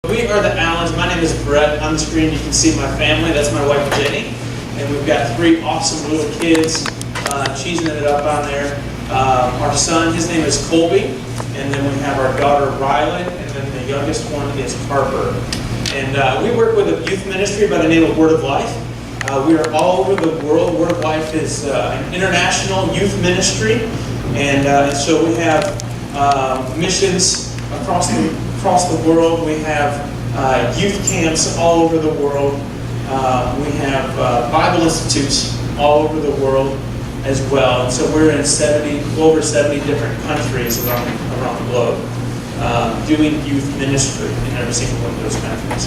We are the Allens. My name is Brett. On the screen you can see my family. That's my wife Jenny. And we've got three awesome little kids cheesing it up on there. Our son, his name is Colby. And then we have our daughter Rylan. And then the youngest one is Harper. And we work with a youth ministry by the name of Word of Life. We are all over the world. Word of Life is an international youth ministry. And so we have missions across the world. We have youth camps all over the world. We have Bible institutes all over the world as well. And so we're in over 70 different countries around the globe doing youth ministry in every single one of those countries.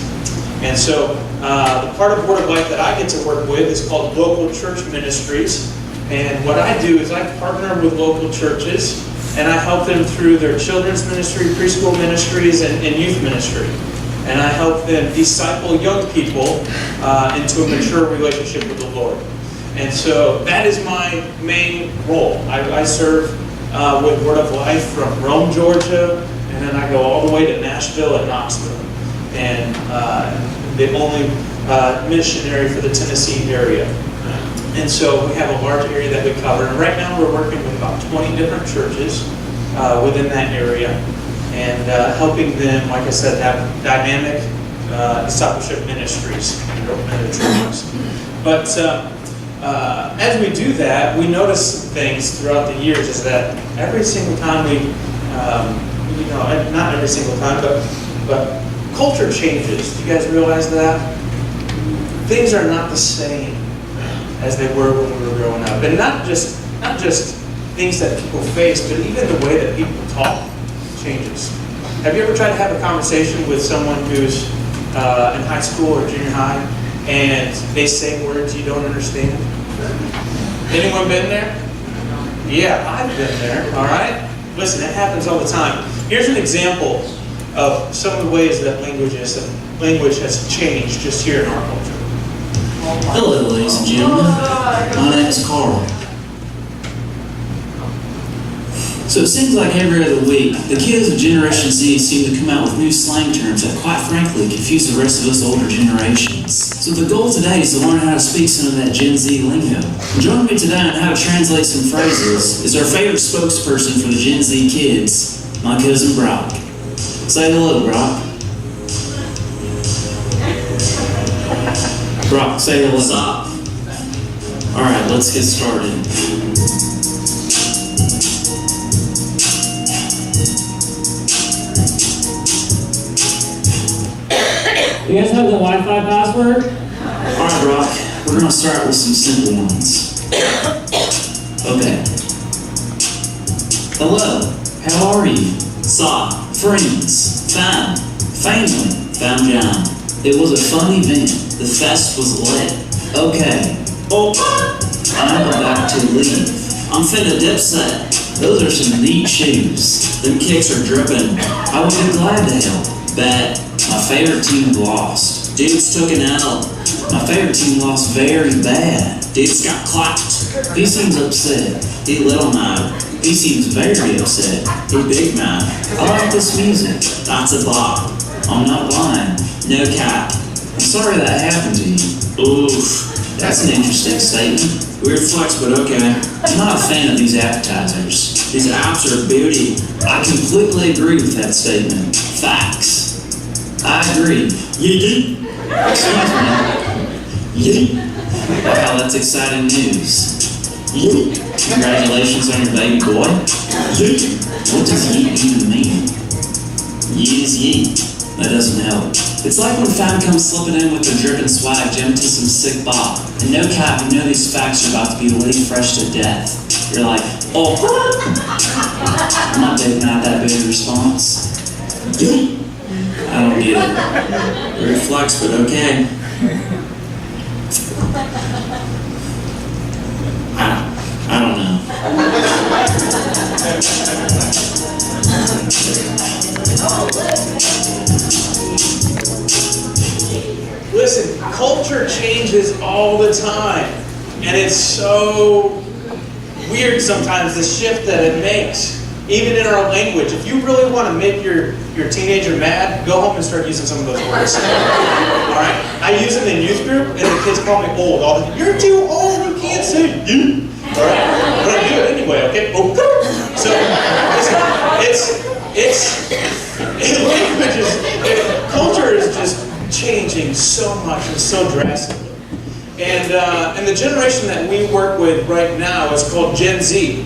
And so the part of Word of Life that I get to work with is called Local Church Ministries. And what I do is I partner with local churches and I help them through their children's ministry, preschool ministries, and youth ministry. And I help them disciple young people into a mature relationship with the Lord. And so that is my main role. I serve with Word of Life from Rome, Georgia, and then I go all the way to Nashville and Knoxville. And the only missionary for the Tennessee area. And so we have a large area that we cover. And right now we're working with about 20 different churches within that area and helping them, like I said, have dynamic discipleship ministries in the churches. But as we do that, we notice some things throughout the years is that every single time not every single time, but culture changes. Do you guys realize that? Things are not the same as they were when we were growing up. And not just things that people face, but even the way that people talk changes. Have you ever tried to have a conversation with someone who's in high school or junior high, and they say words you don't understand? Anyone been there? Yeah, I've been there, all right? Listen, it happens all the time. Here's an example of some of the ways that language has changed just here in our culture. Hello, ladies and gentlemen. My name is Carl. So it seems like every other week, the kids of Generation Z seem to come out with new slang terms that, quite frankly, confuse the rest of us older generations. So the goal today is to learn how to speak some of that Gen Z lingo. And joining me today on how to translate some phrases is our favorite spokesperson for the Gen Z kids, my cousin Brock. Say hello, Brock. Brock, say hello. Stop. Alright, let's get started. You guys have the Wi-Fi password? Alright, Brock, we're going to start with some simple ones. Okay. Hello, how are you? Stop. Friends. Fine. Family. Found John. It was a fun event. The fest was lit. Okay. Oh, I'm about to leave. I'm finna dip set. Those are some neat shoes. Them kicks are dripping. I would be glad to help. But my favorite team lost. Dudes took an L. My favorite team lost very bad. Dudes got clapped. He seems upset. He little mad. He seems very upset. He big mad. I like this music. That's a bop. I'm not lying. No cap. I'm sorry that happened to you. Oof, that's an interesting statement. Weird flex, but okay. I'm not a fan of these appetizers. These apps are beauty. I completely agree with that statement. Facts. I agree. Yeet. Excuse me. Yeet. Wow, that's exciting news. Yeet. Congratulations on your baby boy. Yeet. What does yeet even mean? Yeet is yeet. That doesn't help. It's like when Fam comes slipping in with the dripping swag, Jim to some sick bop. And no cap, you know these facts are about to be laid fresh to death. You're like, oh. I'm not taking out that big response. I don't get it. Weird flex, but okay. I don't know. Listen, culture changes all the time. And it's so weird sometimes, the shift that it makes. Even in our language, if you really want to make your teenager mad, go home and start using some of those words. All right? I use them in youth group, and the kids call me old. All the time. You're too old. You can't say you. All right? But I do it anyway. Okay? Oh. So language is, culture is just changing so much and so drastically. And the generation that we work with right now is called Gen Z.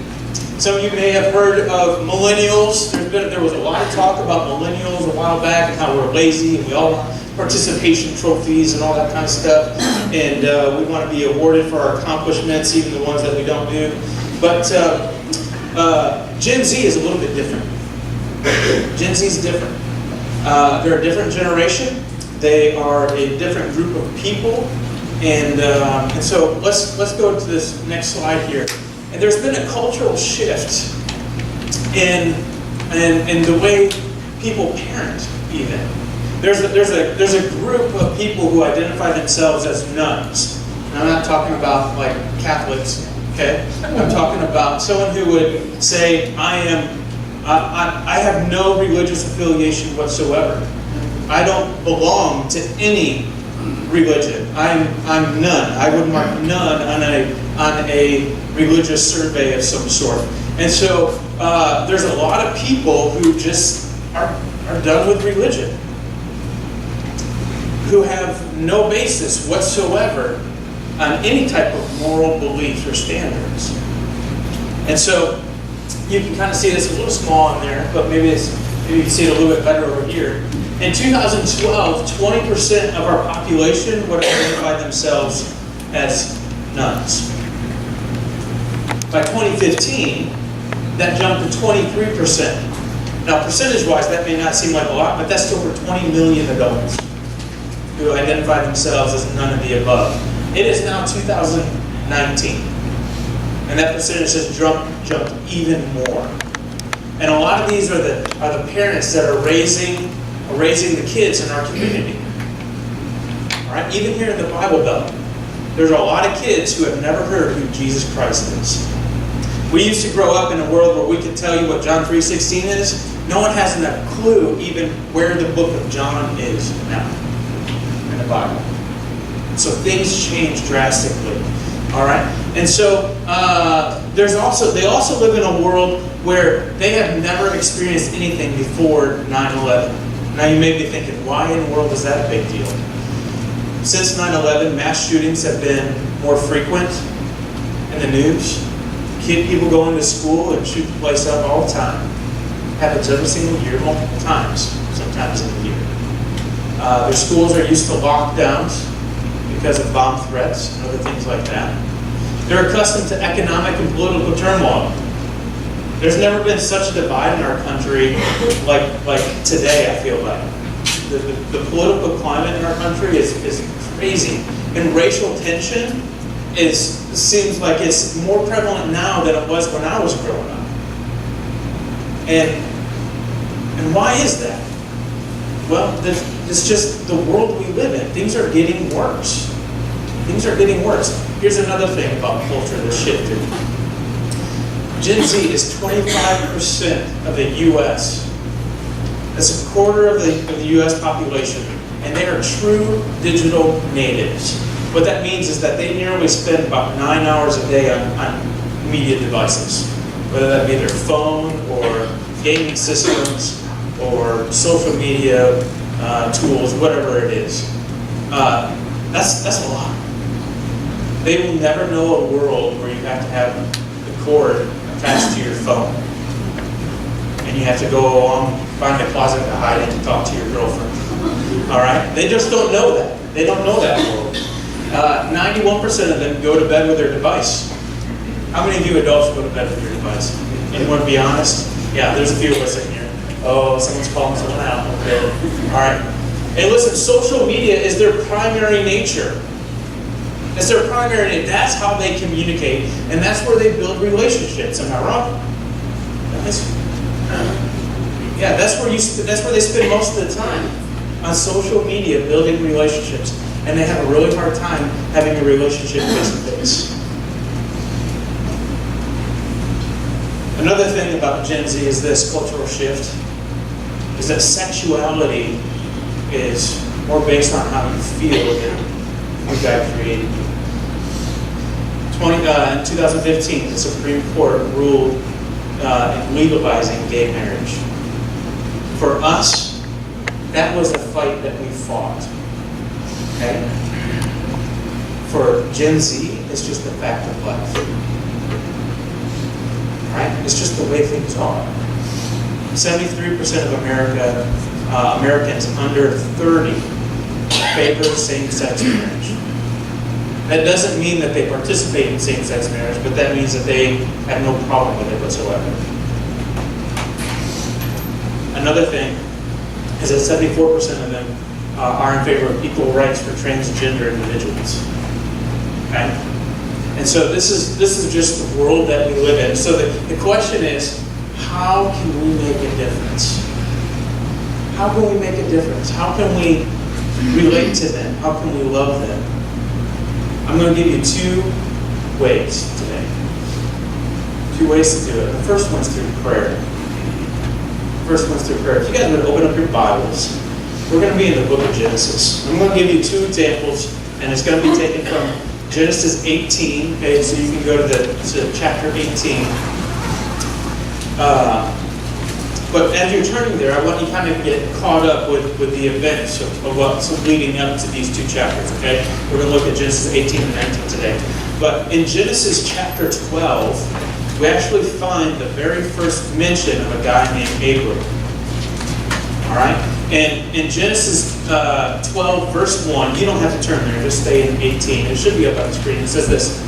Some of you may have heard of millennials. There was a lot of talk about millennials a while back and how we're lazy and we all want participation trophies and all that kind of stuff. And we want to be awarded for our accomplishments, even the ones that we don't do. But Gen Z is a little bit different. Gen Z is different. They're a different generation. They are a different group of people. And so let's go to this next slide here. And there's been a cultural shift in the way people parent, even. There's a group of people who identify themselves as nuns. And I'm not talking about like Catholics, okay? I'm talking about someone who would say, I have no religious affiliation whatsoever. I don't belong to any religion. I'm none. I would mark none on a religious survey of some sort. And so there's a lot of people who just are done with religion, who have no basis whatsoever on any type of moral beliefs or standards. And so you can kind of see this a little small in there, but maybe you can see it a little bit better over here. In 2012, 20% of our population would identify themselves as nuns. By 2015, that jumped to 23%. Now, percentage-wise, that may not seem like a lot, but that's over 20 million adults who identify themselves as none of the above. It is now 2019, and that percentage has jumped even more. And a lot of these are the parents that are raising the kids in our community. All right, even here in the Bible Belt, there's a lot of kids who have never heard who Jesus Christ is. We used to grow up in a world where we could tell you what John 3:16 is. No one has a clue even where the book of John is now in the Bible. So things change drastically. All right, and so they also live in a world where they have never experienced anything before 9/11. Now you may be thinking, why in the world is that a big deal? Since 9/11, mass shootings have been more frequent in the news. People go into school and shoot the place up all the time. Happens every single year, multiple times, sometimes in a year. Their schools are used to lockdowns because of bomb threats and other things like that. They're accustomed to economic and political turmoil. There's never been such a divide in our country like today, I feel like. The political climate in our country is crazy. And racial tension seems like it's more prevalent now than it was when I was growing up. And why is that? Well, it's just the world we live in. Things are getting worse. Things are getting worse. Here's another thing about culture that's shifted. Gen Z is 25% of the U.S. That's a quarter of the U.S. population, and they are true digital natives. What that means is that they nearly spend about 9 hours a day on media devices, whether that be their phone or gaming systems or social media tools, whatever it is. That's a lot. They will never know a world where you have to have the cord attached to your phone. And you have to go along, find a closet to hide in to talk to your girlfriend. All right? They just don't know that. They don't know that world. 91% of them go to bed with their device. How many of you adults go to bed with your device? Anyone be honest? Yeah, there's a few of us in here. Oh, someone's calling someone out. Okay. All right. And listen, social media is their primary nature. It's their primary nature. That's how they communicate, and that's where they build relationships. Am I wrong? Yeah, that's where they spend most of the time, on social media, building relationships, and they have a really hard time having a relationship face to face. Another thing about Gen Z is this cultural shift, is that sexuality is more based on how you feel than who God created you. In 2015, the Supreme Court ruled in legalizing gay marriage. For us, that was a fight that we fought. Okay? For Gen Z, it's just a fact of life. Right? It's just the way things are. 73% of Americans under 30 favor same-sex marriage. That doesn't mean that they participate in same-sex marriage, but that means that they have no problem with it whatsoever. Another thing is that 74% of them are in favor of equal rights for transgender individuals. Okay? And so this is just the world that we live in. So the question is, how can we make a difference? How can we make a difference? How can we relate to them? How can we love them? I'm going to give you 2 ways today. 2 ways to do it. The first one's through prayer. First one's through prayer. If you guys would open up your Bibles, we're going to be in the book of Genesis. I'm going to give you 2 examples, and it's going to be taken from Genesis 18. Okay, so you can go to chapter 18. But as you're turning there, I want you to kind of get caught up with the events of what's leading up to these 2 chapters. Okay, we're going to look at Genesis 18 and 19 today. But in Genesis chapter 12, we actually find the very first mention of a guy named Abram. All right? And in Genesis 12, verse 1, you don't have to turn there, just stay in 18. It should be up on the screen. It says this: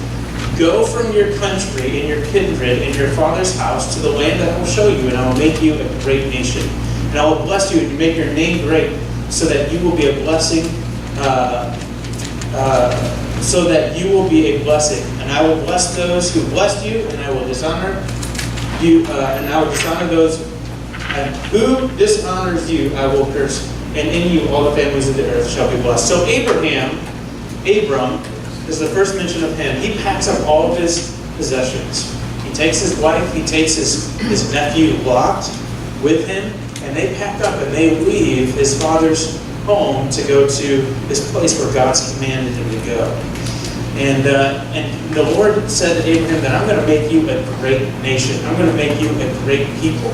"Go from your country and your kindred and your father's house to the land that I will show you, and I will make you a great nation. And I will bless you and make your name great, so that you will be a blessing, And I will bless those who bless you, and I will dishonor you, and I will dishonor those and who dishonors you, I will curse. And in you all the families of the earth shall be blessed." So Abram, is the first mention of him. He packs up all of his possessions. He takes his wife, he takes his nephew Lot with him, and they pack up and they leave his father's home to go to this place where God's commanded him to go. And the Lord said to Abraham that I'm going to make you a great nation. I'm going to make you a great people.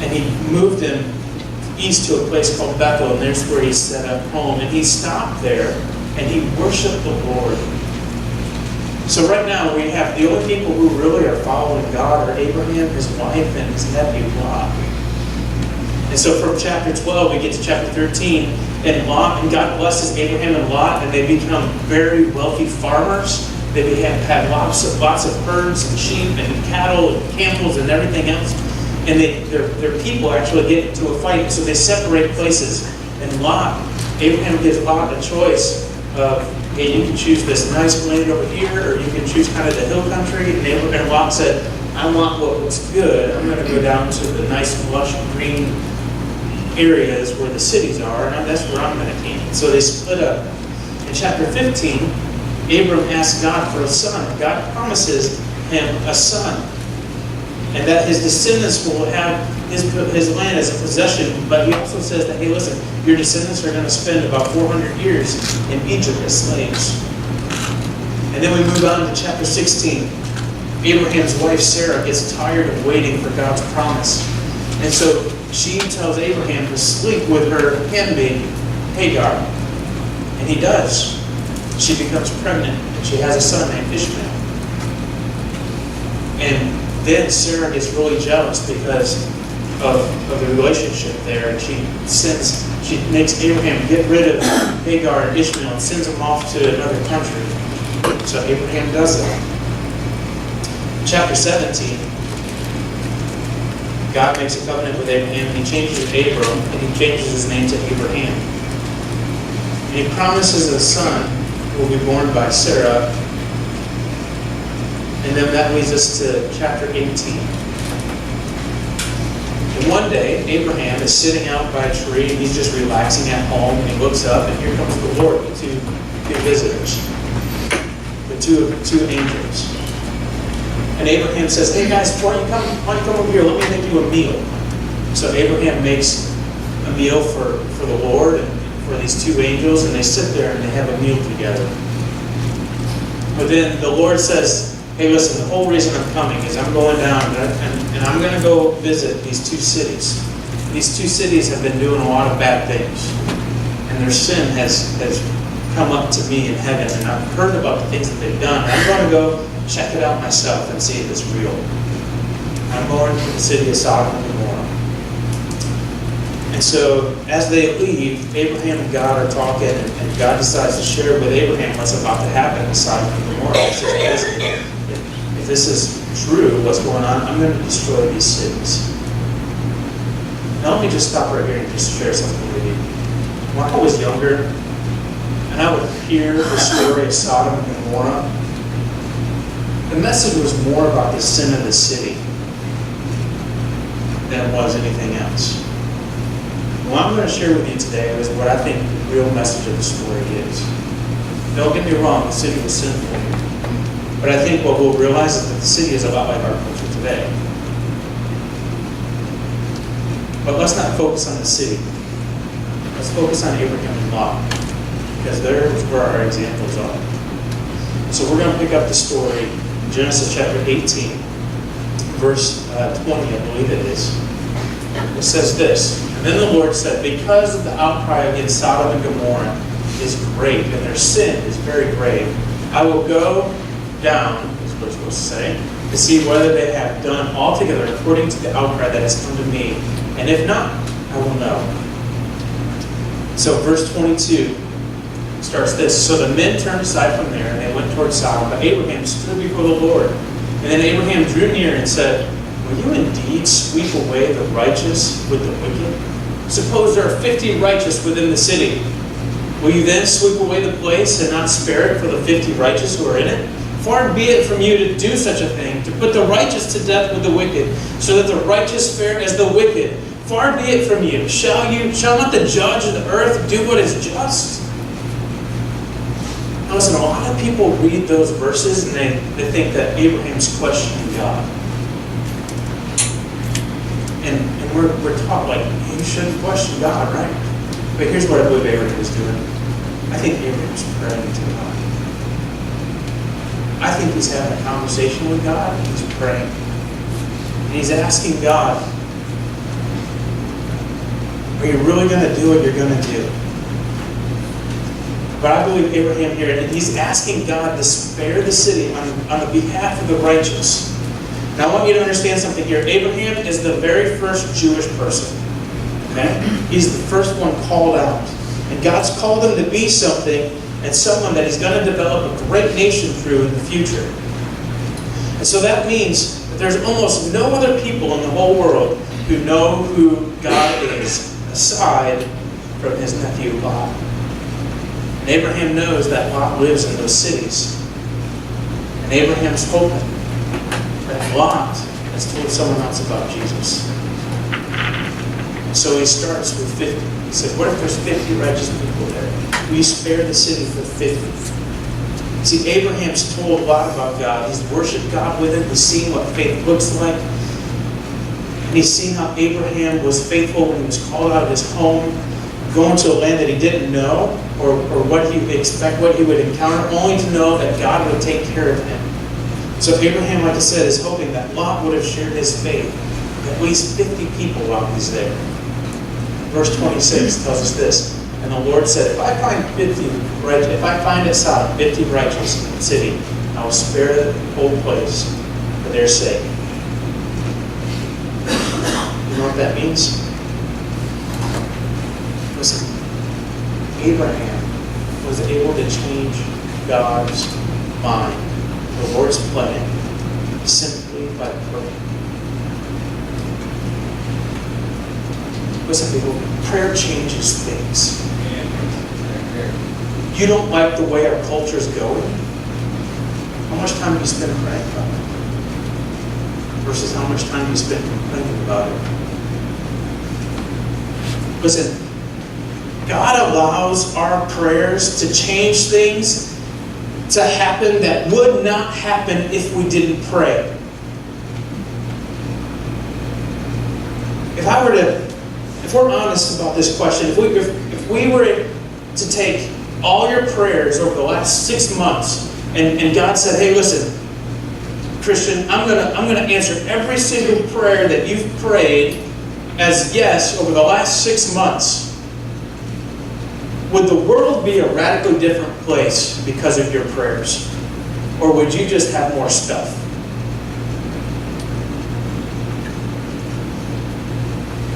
And he moved him east to a place called Bethel, and there's where he set up home. And he stopped there, and he worshiped the Lord. So right now we have the only people who really are following God are Abraham, his wife, and his nephew Lot. And so from chapter 12 we get to chapter 13, and God blesses Abraham and Lot, and they become very wealthy farmers. They have lots of herds and sheep and cattle and camels and everything else. And their people actually get into a fight, so they separate places. And Abraham gives Lot a choice of, hey, you can choose this nice land over here, or you can choose kind of the hill country. And Lot said, I want what looks good. I'm going to go down to the nice, lush, green areas where the cities are, and that's where I'm going to camp. So they split up. In chapter 15, Abram asks God for a son. God promises him a son, and that his descendants will have his land as a possession. But he also says that, hey, listen, your descendants are going to spend about 400 years in Egypt as slaves. And then we move on to chapter 16. Abraham's wife Sarah gets tired of waiting for God's promise. And so she tells Abraham to sleep with her handmaid Hagar. And he does. She becomes pregnant, and she has a son named Ishmael. And then Sarah gets really jealous because of the relationship there, and she makes Abraham get rid of Hagar and Ishmael and sends them off to another country. So Abraham does that. Chapter 17, God makes a covenant with Abraham, and he changes Abram, and he changes his name to Abraham. And he promises a son who will be born by Sarah. And then that leads us to chapter 18. And one day, Abraham is sitting out by a tree, and he's just relaxing at home, and he looks up, and here comes the Lord with two visitors, with two angels. And Abraham says, hey guys, why don't you come over here? Let me make you a meal. So Abraham makes a meal for the Lord and for these two angels, and they sit there and they have a meal together. But then the Lord says, hey listen, the whole reason I'm coming is I'm going down and I'm going to go visit these two cities. These two cities have been doing a lot of bad things. And their sin has come up to me in heaven, and I've heard about the things that they've done. And I'm going to go check it out myself and see if it's real. I'm going to the city of Sodom and Gomorrah. And so, as they leave, Abraham and God are talking, and God decides to share with Abraham what's about to happen in Sodom and Gomorrah. He says, if this is true, what's going on, I'm going to destroy these cities. Now let me just stop right here and just share something with you. When I was younger, and I would hear the story of Sodom and Gomorrah, the message was more about the sin of the city than it was anything else. What I'm going to share with you today is what I think the real message of the story is. Don't get me wrong, the city was sinful. But I think what we'll realize is that the city is a lot like our culture today. But let's not focus on the city. Let's focus on Abraham and Lot, because there's where our examples are. So we're going to pick up the story in Genesis chapter 18, verse 20, I believe it is. It says this, and then the Lord said, because the outcry against Sodom and Gomorrah is great, and their sin is very grave, I will go down, is what it's supposed to say, to see whether they have done altogether according to the outcry that has come to me. And if not, I will know. So verse 22 starts this. So the men turned aside from there, and they went toward Sodom. But Abraham stood before the Lord. And then Abraham drew near and said, will you indeed sweep away the righteous with the wicked? Suppose there are 50 righteous within the city. Will you then sweep away the place and not spare it for the 50 righteous who are in it? Far be it from you to do such a thing, to put the righteous to death with the wicked, so that the righteous fare as the wicked. Far be it from you. Shall not the judge of the earth do what is just? Now listen, a lot of people read those verses and they think that Abraham's questioning God. And we're taught, like, you shouldn't question God, right? But here's what I believe Abraham is doing. I think Abraham is praying to God. I think he's having a conversation with God, and he's praying. And he's asking God, are you really going to do what you're going to do? But I believe Abraham here, and he's asking God to spare the city on the behalf of the righteous. Now I want you to understand something here. Abraham is the very first Jewish person. Okay? He's the first one called out. And God's called him to be something, and someone that he's going to develop a great nation through in the future. And so that means that there's almost no other people in the whole world who know who God is, aside from his nephew Lot. And Abraham knows that Lot lives in those cities. And Abraham's hoping that Lot has told someone else about Jesus. So he starts with 50. He said, what if there's 50 righteous people there? We spare the city for 50. See, Abraham's told Lot about God. He's worshiped God with him. He's seen what faith looks like. And he's seen how Abraham was faithful when he was called out of his home, going to a land that he didn't know, or what he would expect, what he would encounter, only to know that God would take care of him. So Abraham, like I said, is hoping that Lot would have shared his faith with at least 50 people while he's there. Verse 26 tells us this. And the Lord said, if I find at Sodom 50 righteous in the city, I will spare the whole place for their sake. You know what that means? Listen, Abraham was able to change God's mind, the Lord's plan, simply by praying. Listen, people, prayer changes things. You don't like the way our culture's going? How much time do you spend praying about it? Versus how much time you spend complaining about it? Listen, God allows our prayers to change things to happen that would not happen if we didn't pray. if we're honest about this question, if we were to take all your prayers over the last 6 months, and God said, hey, listen, Christian, I'm gonna answer every single prayer that you've prayed as yes over the last 6 months, would the world be a radically different place because of your prayers? Or would you just have more stuff?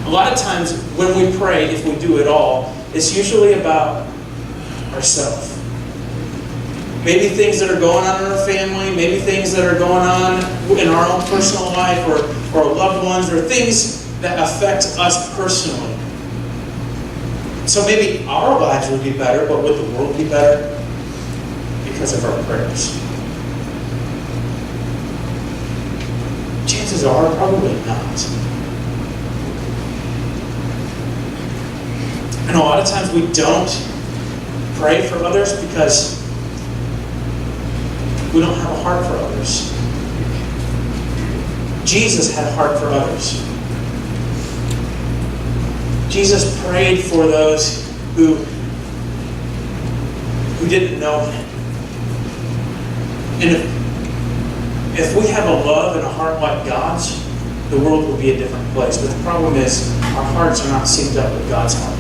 A lot of times when we pray, if we do it all, it's usually about ourselves. Maybe things that are going on in our family, maybe things that are going on in our own personal life or loved ones, or things that affect us personally. So maybe our lives would be better, but would the world be better? Because of our prayers. Chances are, probably not. And a lot of times we don't pray for others because we don't have a heart for others. Jesus had a heart for others. Jesus prayed for those who didn't know Him. And if we have a love and a heart like God's, the world will be a different place. But the problem is, our hearts are not synced up with God's heart.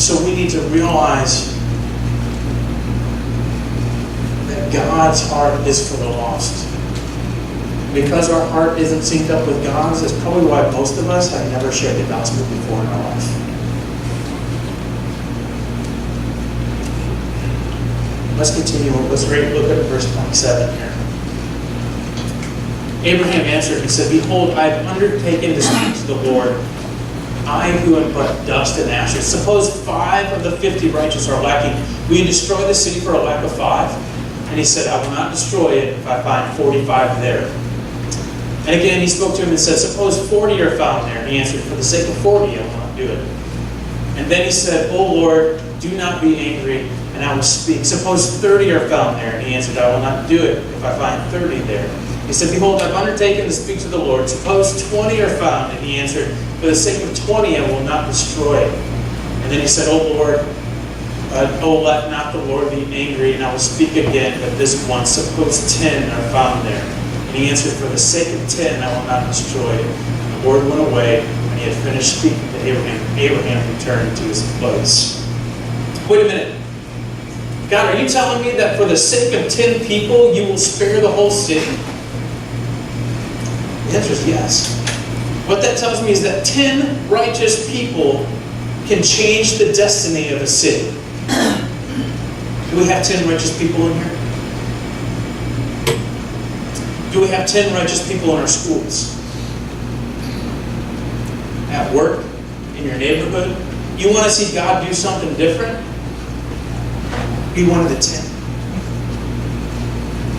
So we need to realize that God's heart is for the lost. Because our heart isn't synced up with God's, that's probably why most of us have never shared the gospel before in our life. Let's continue. Let's look at verse 27 here. Abraham answered and said, behold, I have undertaken to speak to the Lord, I who am but dust and ashes. Suppose 5 of the 50 righteous are lacking. Will you destroy the city for a lack of 5? And he said, I will not destroy it if I find 45 there. And again he spoke to him and said, suppose 40 are found there. And he answered, for the sake of 40, I will not do it. And then he said, O Lord, do not be angry, and I will speak. Suppose 30 are found there. And he answered, I will not do it if I find 30 there. He said, behold, I've undertaken to speak to the Lord. Suppose 20 are found. And he answered, for the sake of 20, I will not destroy it. And then he said, O Lord, let not the Lord be angry, and I will speak again, but this once. Suppose 10 are found there. And he answered, for the sake of 10, I will not destroy it. And the Lord went away, and he had finished speaking to Abraham. Abraham returned to his place. Wait a minute. God, are you telling me that for the sake of 10 people, you will spare the whole city? The answer is yes. What that tells me is that 10 righteous people can change the destiny of a city. Do we have 10 righteous people in here? Do we have 10 righteous people in our schools? At work? In your neighborhood? You want to see God do something different? Be one of the 10.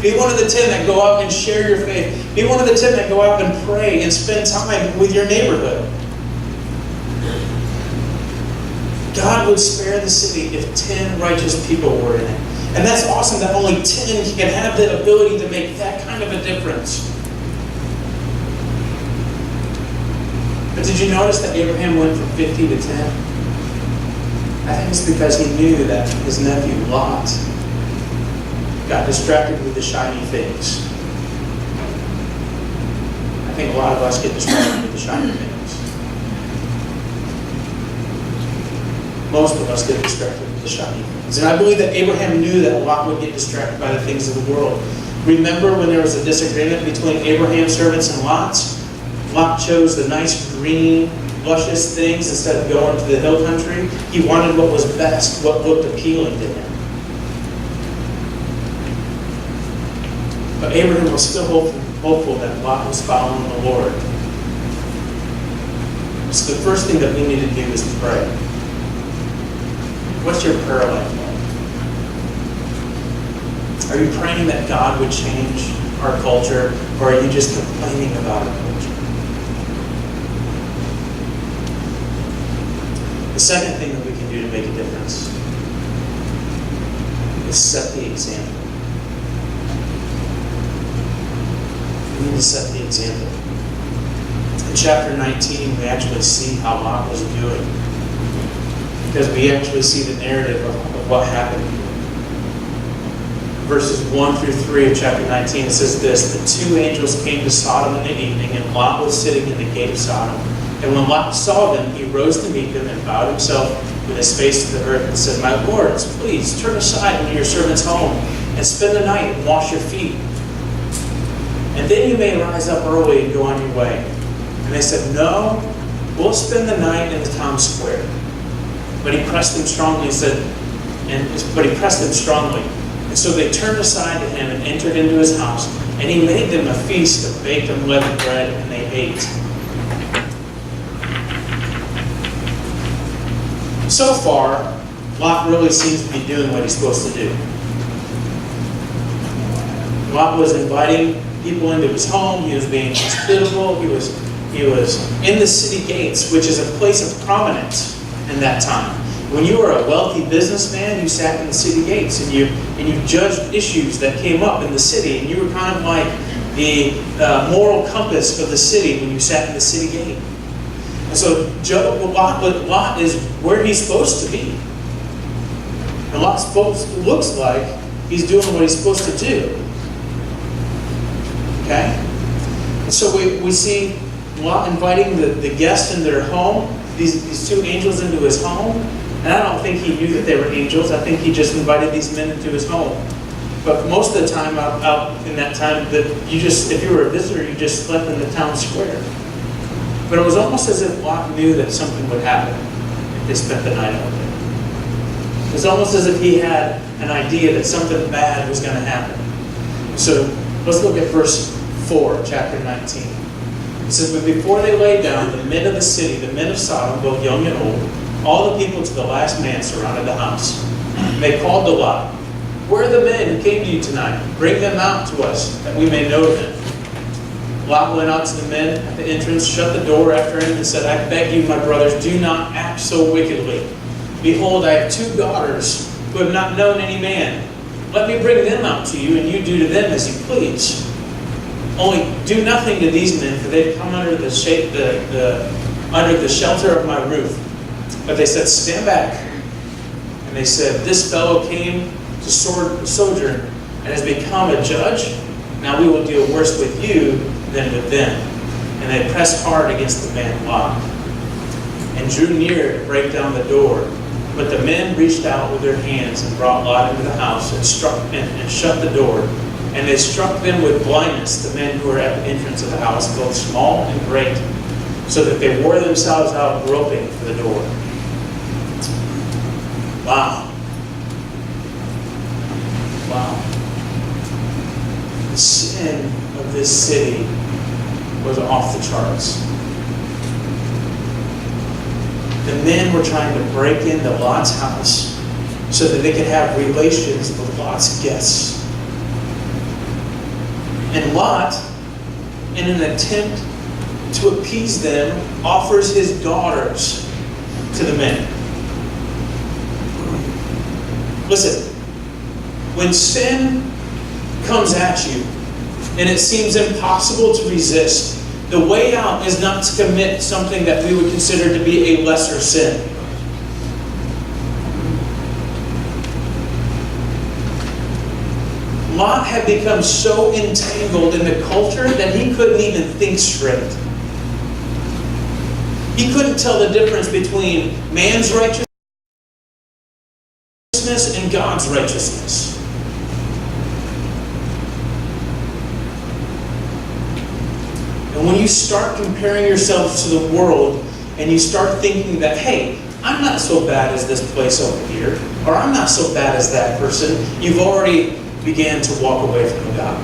Be one of the 10 that go out and share your faith. Be one of the 10 that go out and pray and spend time with your neighborhood. God would spare the city if 10 righteous people were in it. And that's awesome that only 10 can have the ability to make that kind of a difference. But did you notice that Abraham went from 50 to 10? I think it's because he knew that his nephew Lot got distracted with the shiny things. I think a lot of us get distracted with the shiny things. Most of us get distracted with the shiny things. And I believe that Abraham knew that Lot would get distracted by the things of the world. Remember when there was a disagreement between Abraham's servants and Lot's? Lot chose the nice green, luscious things instead of going to the hill country. He wanted what was best, what looked appealing to him. But Abraham was still hopeful that Lot was following the Lord. So the first thing that we need to do is to pray. What's your prayer life like? Are you praying that God would change our culture, or are you just complaining about our culture? The second thing that we can do to make a difference is set the example. We need to set the example. In chapter 19, we actually see how Lot was doing. Because we actually see the narrative of what happened here. Verses 1 through 3 of chapter 19, it says this: "The two angels came to Sodom in the evening, and Lot was sitting in the gate of Sodom. And when Lot saw them, he rose to meet them and bowed himself with his face to the earth and said, 'My lords, please turn aside into your servant's home and spend the night and wash your feet. And then you may rise up early and go on your way.' And they said, 'No, we'll spend the night in the town square.' But he pressed them strongly And so they turned aside to him and entered into his house. And he made them a feast of baked unleavened bread, and they ate." So far, Lot really seems to be doing what he's supposed to do. Lot was inviting people into his home. He was being hospitable. He was in the city gates, which is a place of prominence in that time. When you were a wealthy businessman, you sat in the city gates and you judged issues that came up in the city, and you were kind of like the moral compass of the city when you sat in the city gate. And so Lot is where he's supposed to be. And Lot looks like he's doing what he's supposed to do. Okay? And so we see Lot inviting the guests into their home, these two angels into his home. And I don't think he knew that they were angels. I think he just invited these men into his home. But most of the time out in that time, if you were a visitor, you just slept in the town square. But it was almost as if Lot knew that something would happen if they spent the night out there. It was almost as if he had an idea that something bad was going to happen. So let's look at verse 4, chapter 19. It says, "But before they lay down, the men of the city, the men of Sodom, both young and old, all the people to the last man surrounded the house. They called to Lot, 'Where are the men who came to you tonight? Bring them out to us, that we may know them.' Lot went out to the men at the entrance, shut the door after him, and said, 'I beg you, my brothers, do not act so wickedly. Behold, I have 2 daughters who have not known any man. Let me bring them out to you, and you do to them as you please. Only do nothing to these men, for they've come under the shelter of my roof.' But they said, 'Stand back.' And they said, 'This fellow came to sojourn and has become a judge. Now we will deal worse with you than with them.' And they pressed hard against the man Lot, and drew near to break down the door. But the men reached out with their hands and brought Lot into the house and shut the door. And they struck them with blindness, the men who were at the entrance of the house, both small and great, so that they wore themselves out groping for the door." Wow. The sin of this city was off the charts. The men were trying to break into Lot's house so that they could have relations with Lot's guests. And Lot, in an attempt to appease them, offers his daughters to the men. Listen, when sin comes at you and it seems impossible to resist, the way out is not to commit something that we would consider to be a lesser sin. Lot had become so entangled in the culture that he couldn't even think straight. He couldn't tell the difference between man's righteousness and God's righteousness. And when you start comparing yourself to the world and you start thinking that, hey, I'm not so bad as this place over here, or I'm not so bad as that person, you've already began to walk away from God.